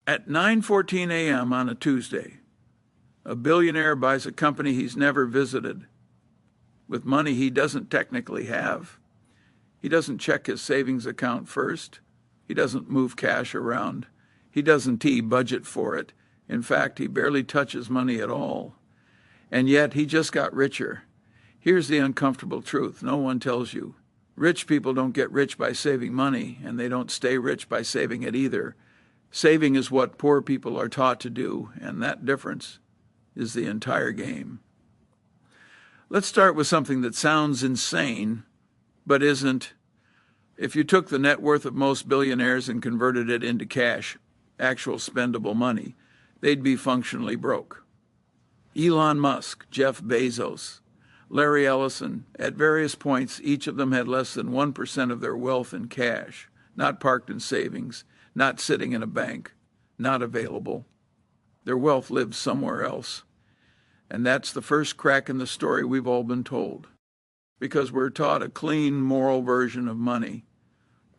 At 9:14 a.m. on a Tuesday, a billionaire buys a company he's never visited with money he doesn't technically have. He doesn't check his savings account first. He doesn't move cash around. He doesn't budget for it. In fact, he barely touches money at all. And yet he just got richer. Here's the uncomfortable truth no one tells you. Rich people don't get rich by saving money, and they don't stay rich by saving it either. Saving is what poor people are taught to do, and that difference is the entire game. Let's start with something that sounds insane, but isn't. If you took the net worth of most billionaires and converted it into cash, actual spendable money, they'd be functionally broke. Elon Musk, Jeff Bezos, Larry Ellison, at various points, each of them had less than 1% of their wealth in cash, not parked in savings, not sitting in a bank, not available. Their wealth lived somewhere else. And that's the first crack in the story we've all been told. Because we're taught a clean, moral version of money.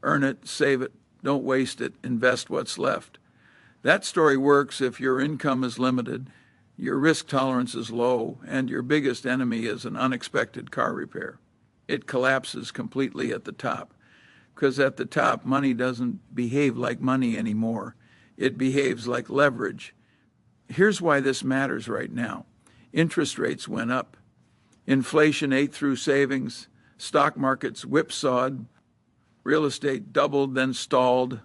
Earn it, save it, don't waste it, invest what's left. That story works if your income is limited, your risk tolerance is low, and your biggest enemy is an unexpected car repair. It collapses completely at the top. Because at the top, money doesn't behave like money anymore. It behaves like leverage. Here's why this matters right now. Interest rates went up. Inflation ate through savings. Stock markets whipsawed. Real estate doubled, then stalled.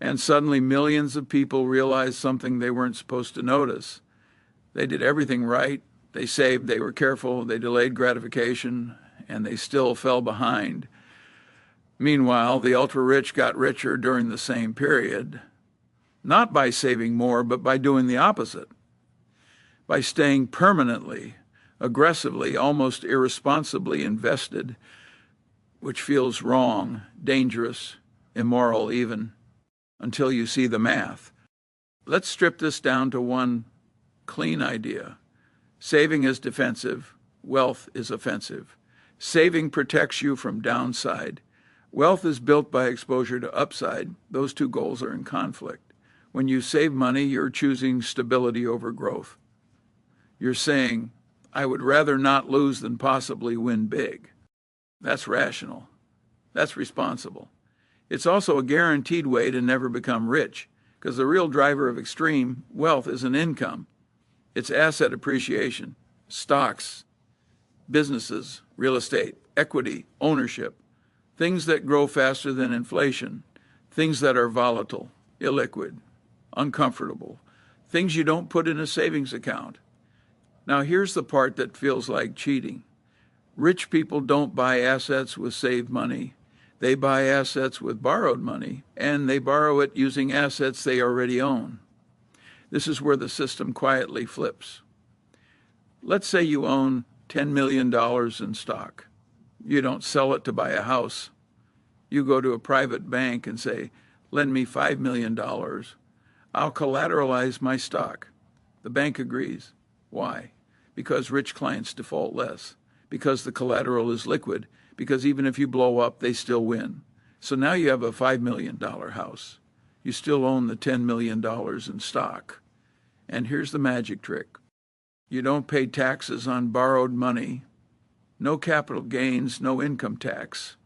And suddenly millions of people realized something they weren't supposed to notice. They did everything right. They saved, they were careful, they delayed gratification, and they still fell behind. Meanwhile, the ultra-rich got richer during the same period, not by saving more, but by doing the opposite, by staying permanently, aggressively, almost irresponsibly invested, which feels wrong, dangerous, immoral even, until you see the math. Let's strip this down to one clean idea. Saving is defensive, wealth is offensive. Saving protects you from downside. Wealth is built by exposure to upside. Those two goals are in conflict. When you save money, you're choosing stability over growth. You're saying, I would rather not lose than possibly win big. That's rational. That's responsible. It's also a guaranteed way to never become rich, because the real driver of extreme wealth isn't income. It's asset appreciation, stocks, businesses, real estate, equity, ownership. Things that grow faster than inflation, things that are volatile, illiquid, uncomfortable, things you don't put in a savings account. Now here's the part that feels like cheating. Rich people don't buy assets with saved money. They buy assets with borrowed money, and they borrow it using assets they already own. This is where the system quietly flips. Let's say you own $10 million in stock. You don't sell it to buy a house. You go to a private bank and say, lend me $5 million. I'll collateralize my stock. The bank agrees. Why? Because rich clients default less. Because the collateral is liquid. Because even if you blow up, they still win. So now you have a $5 million house. You still own the $10 million in stock. And here's the magic trick. You don't pay taxes on borrowed money. No capital gains, no income tax.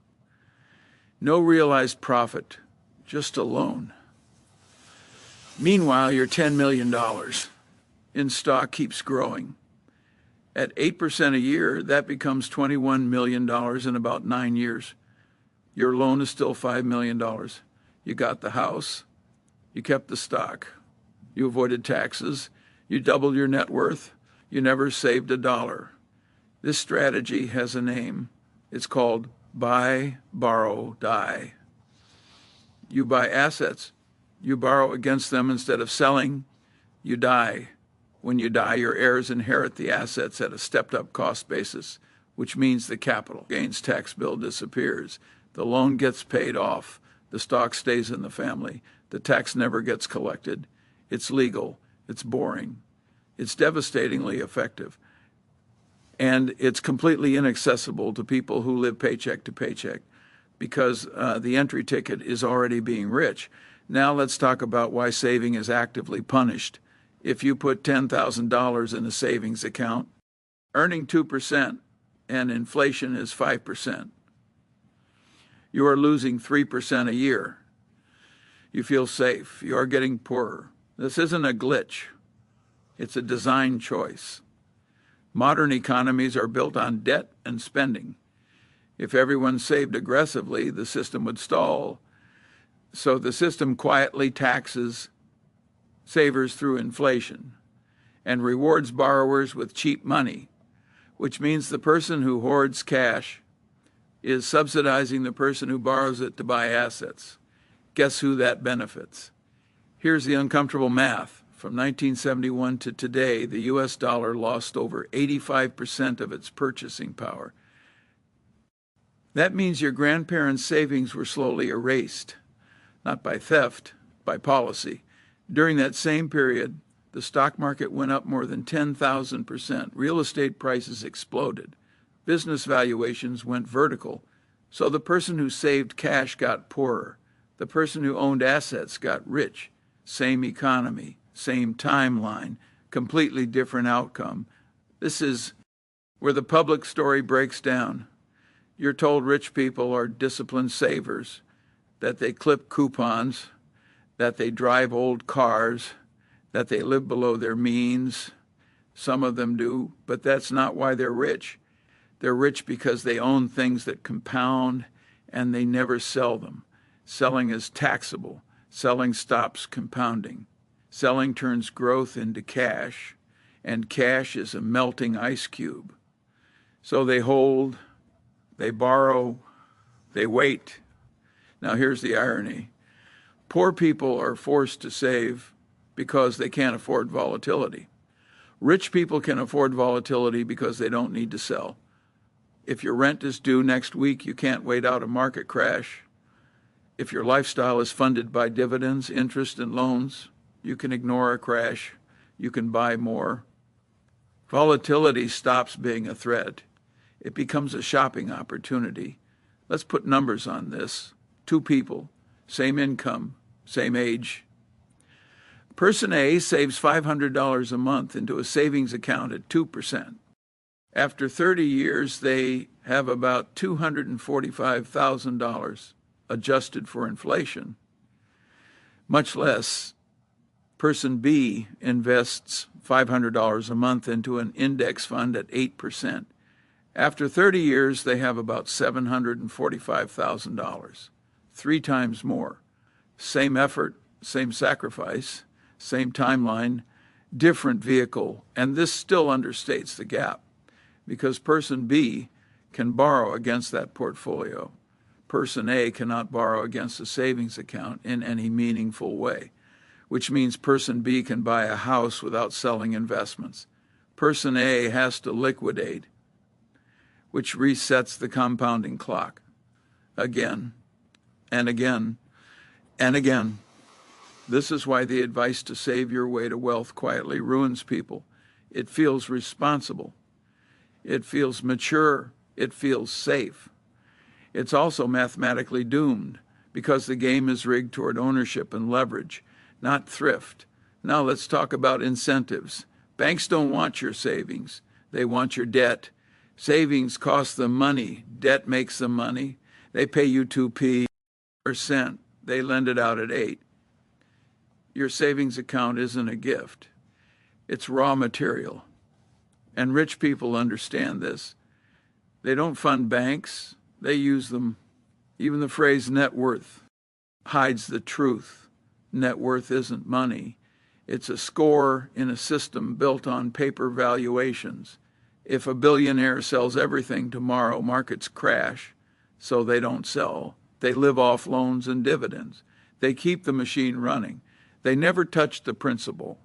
No realized profit, just a loan. Meanwhile, your $10 million in stock keeps growing. At 8% a year, that becomes $21 million in about 9 years. Your loan is still $5 million. You got the house. You kept the stock. You avoided taxes. You doubled your net worth. You never saved a dollar. This strategy has a name. It's called buy, borrow, die. You buy assets. You borrow against them instead of selling. You die. When you die, your heirs inherit the assets at a stepped-up cost basis, which means the capital gains tax bill disappears. The loan gets paid off. The stock stays in the family. The tax never gets collected. It's legal. It's boring. It's devastatingly effective. And it's completely inaccessible to people who live paycheck to paycheck because the entry ticket is already being rich. Now let's talk about why saving is actively punished. If you put $10,000 in a savings account, earning 2% and inflation is 5%, you are losing 3% a year. You feel safe. You are getting poorer. This isn't a glitch. It's a design choice. Modern economies are built on debt and spending. If everyone saved aggressively, the system would stall. So the system quietly taxes savers through inflation and rewards borrowers with cheap money, which means the person who hoards cash is subsidizing the person who borrows it to buy assets. Guess who that benefits? Here's the uncomfortable math. From 1971 to today, the US dollar lost over 85% of its purchasing power. That means your grandparents' savings were slowly erased, not by theft, by policy. During that same period, the stock market went up more than 10,000%. Real estate prices exploded. Business valuations went vertical. So the person who saved cash got poorer. The person who owned assets got rich. Same economy, same timeline, completely different outcome. This is where the public story breaks down. You're told rich people are disciplined savers, that they clip coupons, that they drive old cars, that they live below their means. Some of them do, but that's not why they're rich. They're rich because they own things that compound and they never sell them. Selling is taxable. Selling stops compounding. Selling turns growth into cash, and cash is a melting ice cube. So they hold, they borrow, they wait. Now here's the irony. Poor people are forced to save because they can't afford volatility. Rich people can afford volatility because they don't need to sell. If your rent is due next week, you can't wait out a market crash. If your lifestyle is funded by dividends, interest, and loans, you can ignore a crash. You can buy more. Volatility stops being a threat. It becomes a shopping opportunity. Let's put numbers on this. 2 people, same income, same age. Person A saves $500 a month into a savings account at 2%. After 30 years, they have about $245,000 adjusted for inflation. Much less, person B invests $500 a month into an index fund at 8%. After 30 years, they have about $745,000, 3 times more. Same effort, same sacrifice, same timeline, different vehicle, and this still understates the gap because person B can borrow against that portfolio. Person A cannot borrow against a savings account in any meaningful way, which means person B can buy a house without selling investments. Person A has to liquidate, which resets the compounding clock again and again and again. This is why the advice to save your way to wealth quietly ruins people. It feels responsible. It feels mature. It feels safe. It's also mathematically doomed because the game is rigged toward ownership and leverage, not thrift. Now let's talk about incentives. Banks don't want your savings. They want your debt. Savings cost them money. Debt makes them money. They pay you 2%. They lend it out at 8. Your savings account isn't a gift. It's raw material. And rich people understand this. They don't fund banks. They use them. Even the phrase net worth hides the truth. Net worth isn't money. It's a score in a system built on paper valuations. If a billionaire sells everything tomorrow, markets crash, so they don't sell. They live off loans and dividends. They keep the machine running. They never touch the principal.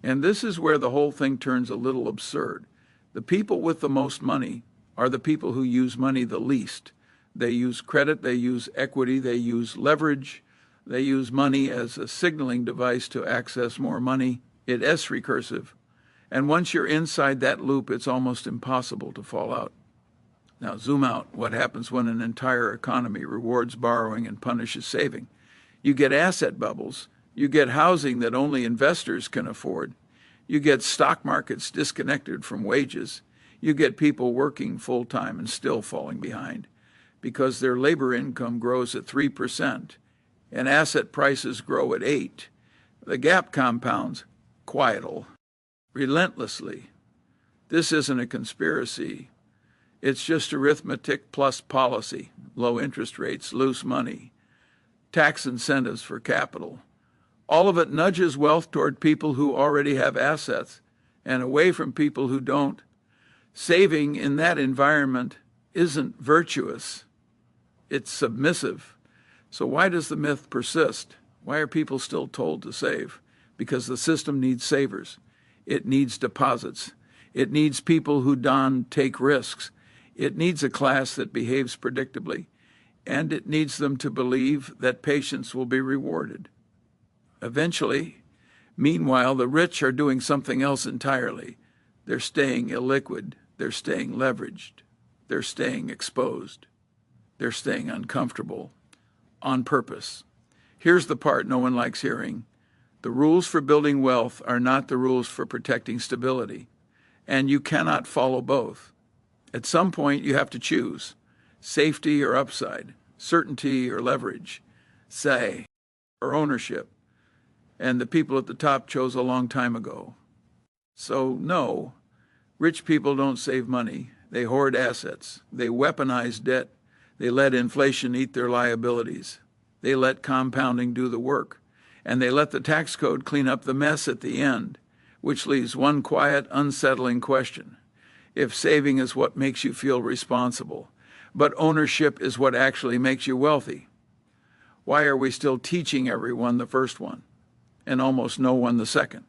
And this is where the whole thing turns a little absurd. The people with the most money are the people who use money the least. They use credit, they use equity, they use leverage, they use money as a signaling device to access more money. It is recursive. And once you're inside that loop, it's almost impossible to fall out. Now zoom out. What happens when an entire economy rewards borrowing and punishes saving? You get asset bubbles. You get housing that only investors can afford. You get stock markets disconnected from wages. You get people working full-time and still falling behind because their labor income grows at 3% and asset prices grow at 8%. The gap compounds quietly, relentlessly. This isn't a conspiracy. It's just arithmetic plus policy, low interest rates, loose money, tax incentives for capital. All of it nudges wealth toward people who already have assets and away from people who don't. Saving in that environment isn't virtuous. It's submissive. So why does the myth persist? Why are people still told to save? Because the system needs savers. It needs deposits. It needs people who take risks. It needs a class that behaves predictably. And it needs them to believe that patience will be rewarded. Eventually, meanwhile, the rich are doing something else entirely. They're staying illiquid. They're staying leveraged. They're staying exposed. They're staying uncomfortable on purpose. Here's the part no one likes hearing. The rules for building wealth are not the rules for protecting stability, and you cannot follow both. At some point, you have to choose safety or upside, certainty or leverage, say or ownership. And the people at the top chose a long time ago. So no, rich people don't save money. They hoard assets. They weaponize debt. They let inflation eat their liabilities. They let compounding do the work. And they let the tax code clean up the mess at the end, which leaves one quiet, unsettling question. If saving is what makes you feel responsible, but ownership is what actually makes you wealthy, why are we still teaching everyone the first one and almost no one the second?